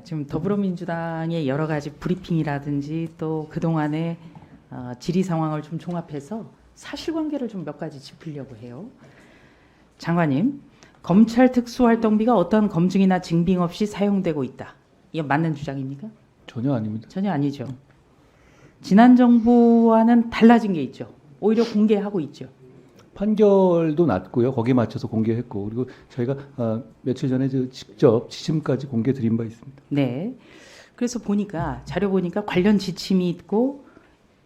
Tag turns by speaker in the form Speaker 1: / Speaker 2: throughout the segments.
Speaker 1: 지금 더불어민주당의 여러 가지 브리핑이라든지 또 그동안의 질의 상황을 좀 종합해서 사실관계를 좀 몇 가지 짚으려고 해요. 장관님, 검찰 특수활동비가 어떤 검증이나 증빙 없이 사용되고 있다. 이건 맞는 주장입니까?
Speaker 2: 전혀 아닙니다.
Speaker 1: 전혀 아니죠. 지난 정부와는 달라진 게 있죠. 오히려 공개하고 있죠.
Speaker 2: 판결도 났고요. 거기에 맞춰서 공개했고 그리고 저희가 며칠 전에 직접 지침까지 공개 드린 바 있습니다.
Speaker 1: 네. 그래서 보니까 자료 보니까 관련 지침이 있고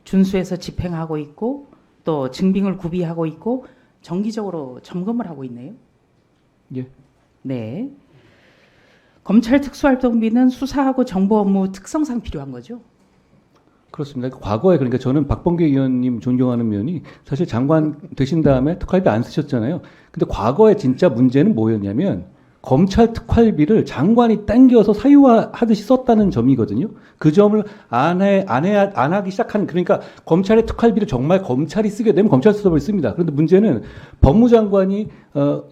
Speaker 1: 준수해서 집행하고 있고 또 증빙을 구비하고 있고 정기적으로 점검을 하고 있네요.
Speaker 2: 예.
Speaker 1: 네. 검찰 특수활동비는 수사하고 정보 업무 특성상 필요한 거죠.
Speaker 2: 그렇습니다. 과거에 그러니까 저는 박범계 의원님 존경하는 면이 사실 장관 되신 다음에 특활비 안 쓰셨잖아요. 근데 과거에 진짜 문제는 뭐였냐면 검찰 특활비를 장관이 땡겨서 사유화하듯이 썼다는 점이거든요. 그 점을 안 하기 시작한 그러니까 검찰의 특활비를 정말 검찰이 쓰게 되면 검찰 수사를 씁니다. 그런데 문제는 법무장관이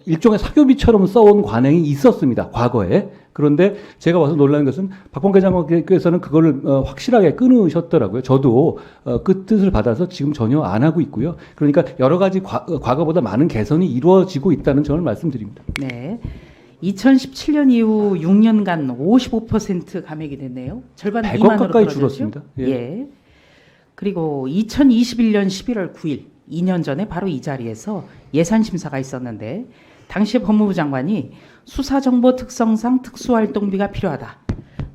Speaker 2: 일종의 사교비처럼 써온 관행이 있었습니다. 과거에. 그런데 제가 와서 놀라는 것은 박범계 장관께서는 그거를 확실하게 끊으셨더라고요. 저도 그 뜻을 받아서 지금 전혀 안 하고 있고요. 그러니까 여러 가지 과거보다 많은 개선이 이루어지고 있다는 점을 말씀드립니다.
Speaker 1: 네. 2017년 이후 6년간 55% 감액이 됐네요. 절반
Speaker 2: 100억
Speaker 1: 미만으로
Speaker 2: 가까이
Speaker 1: 떨어졌죠?
Speaker 2: 줄었습니다. 예.
Speaker 1: 예. 그리고 2021년 11월 9일, 2년 전에 바로 이 자리에서 예산 심사가 있었는데 당시 법무부 장관이 수사정보 특성상 특수활동비가 필요하다.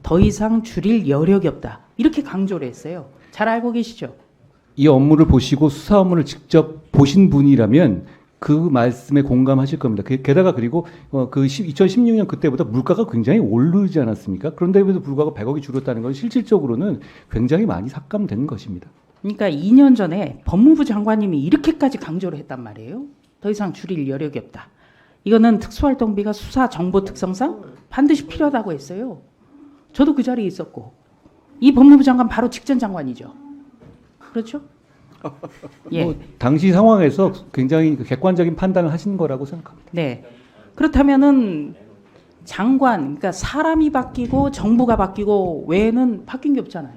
Speaker 1: 더 이상 줄일 여력이 없다. 이렇게 강조를 했어요. 잘 알고 계시죠?
Speaker 2: 이 업무를 보시고 수사 업무를 직접 보신 분이라면 그 말씀에 공감하실 겁니다. 게다가 그리고 2016년 그때보다 물가가 굉장히 오르지 않았습니까? 그런데에도 불구하고 100억이 줄었다는 건 실질적으로는 굉장히 많이 삭감된 것입니다.
Speaker 1: 그러니까 2년 전에 법무부 장관님이 이렇게까지 강조를 했단 말이에요. 더 이상 줄일 여력이 없다. 이거는 특수활동비가 수사 정보 특성상 반드시 필요하다고 했어요. 저도 그 자리에 있었고 이 법무부 장관 바로 직전 장관이죠. 그렇죠? 예.
Speaker 2: 뭐 당시 상황에서 굉장히 객관적인 판단을 하신 거라고 생각합니다.
Speaker 1: 네. 그렇다면은 장관, 그러니까 사람이 바뀌고 정부가 바뀌고 외에는 바뀐 게 없잖아요.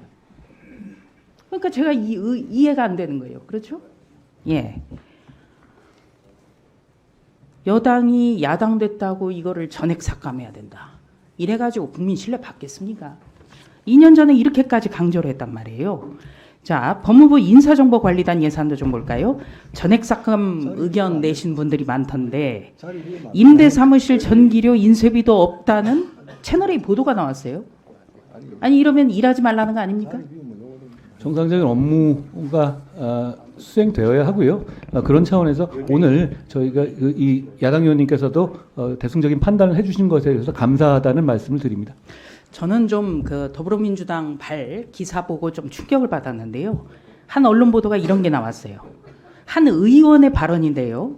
Speaker 1: 그러니까 제가 이해가 안 되는 거예요. 그렇죠? 예. 여당이 야당 됐다고 이거를 전액 삭감해야 된다. 이래가지고 국민 신뢰 받겠습니까? 2년 전에 이렇게까지 강조를 했단 말이에요. 자, 법무부 인사정보관리단 예산도 좀 볼까요? 전액 삭감 의견 내신 분들이 많던데 임대사무실 전기료 인쇄비도 없다는 채널A 보도가 나왔어요. 아니 이러면 일하지 말라는 거 아닙니까?
Speaker 2: 정상적인 업무가 수행되어야 하고요. 그런 차원에서 오늘 저희가 이 야당 의원님께서도 대승적인 판단을 해주신 것에 대해서 감사하다는 말씀을 드립니다.
Speaker 1: 저는 좀 그 더불어민주당 발 기사 보고 좀 충격을 받았는데요. 한 언론 보도가 이런 게 나왔어요. 한 의원의 발언인데요.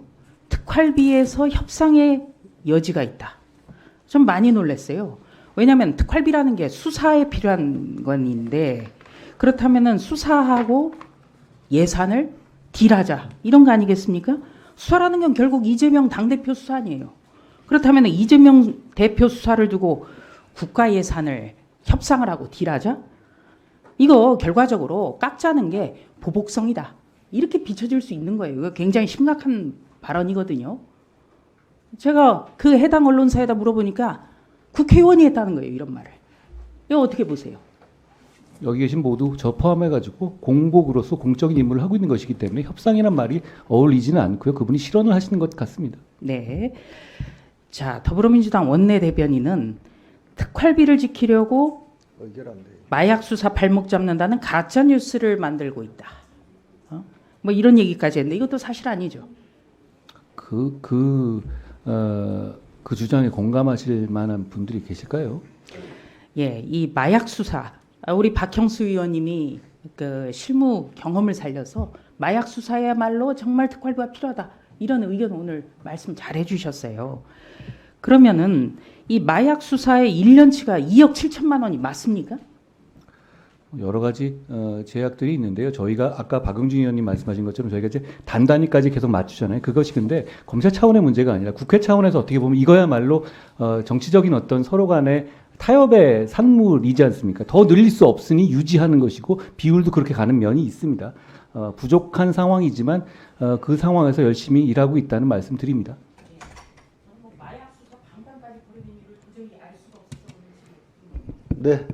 Speaker 1: 특활비에서 협상의 여지가 있다. 좀 많이 놀랐어요. 왜냐하면 특활비라는 게 수사에 필요한 건인데 그렇다면은 수사하고 예산을 딜하자 이런 거 아니겠습니까? 수사라는 건 결국 이재명 당대표 수사 아니에요. 그렇다면 이재명 대표 수사를 두고 국가 예산을 협상을 하고 딜하자? 이거 결과적으로 깎자는 게 보복성이다. 이렇게 비춰질 수 있는 거예요. 이거 굉장히 심각한 발언이거든요. 제가 그 해당 언론사에다 물어보니까 국회의원이 했다는 거예요. 이런 말을. 이거 어떻게 보세요?
Speaker 2: 여기 계신 모두 저 포함해가지고 공복으로서 공적인 임무를 하고 있는 것이기 때문에 협상이란 말이 어울리지는 않고요. 그분이 실언을 하시는 것 같습니다.
Speaker 1: 네. 자, 더불어민주당 원내대변인은 특활비를 지키려고 마약 수사 발목 잡는다는 가짜 뉴스를 만들고 있다. 뭐 이런 얘기까지 했는데 이것도 사실 아니죠.
Speaker 2: 그 주장에 공감하실 만한 분들이 계실까요?
Speaker 1: 예, 이 마약 수사 우리 박형수 의원님이 그 실무 경험을 살려서 마약 수사야말로 정말 특활비가 필요하다 이런 의견 오늘 말씀 잘 해주셨어요. 그러면은 이 마약 수사의 1년치가 2억 7천만 원이 맞습니까?
Speaker 2: 여러 가지 제약들이 있는데요. 저희가 아까 박용진 의원님 말씀하신 것처럼 저희가 이제 단단히까지 계속 맞추잖아요. 그것이 근데 검찰 차원의 문제가 아니라 국회 차원에서 어떻게 보면 이거야말로 정치적인 어떤 서로 간의 타협의 산물이지 않습니까? 더 늘릴 수 없으니 유지하는 것이고 비율도 그렇게 가는 면이 있습니다. 부족한 상황이지만 그 상황에서 열심히 일하고 있다는 말씀드립니다.
Speaker 3: 네,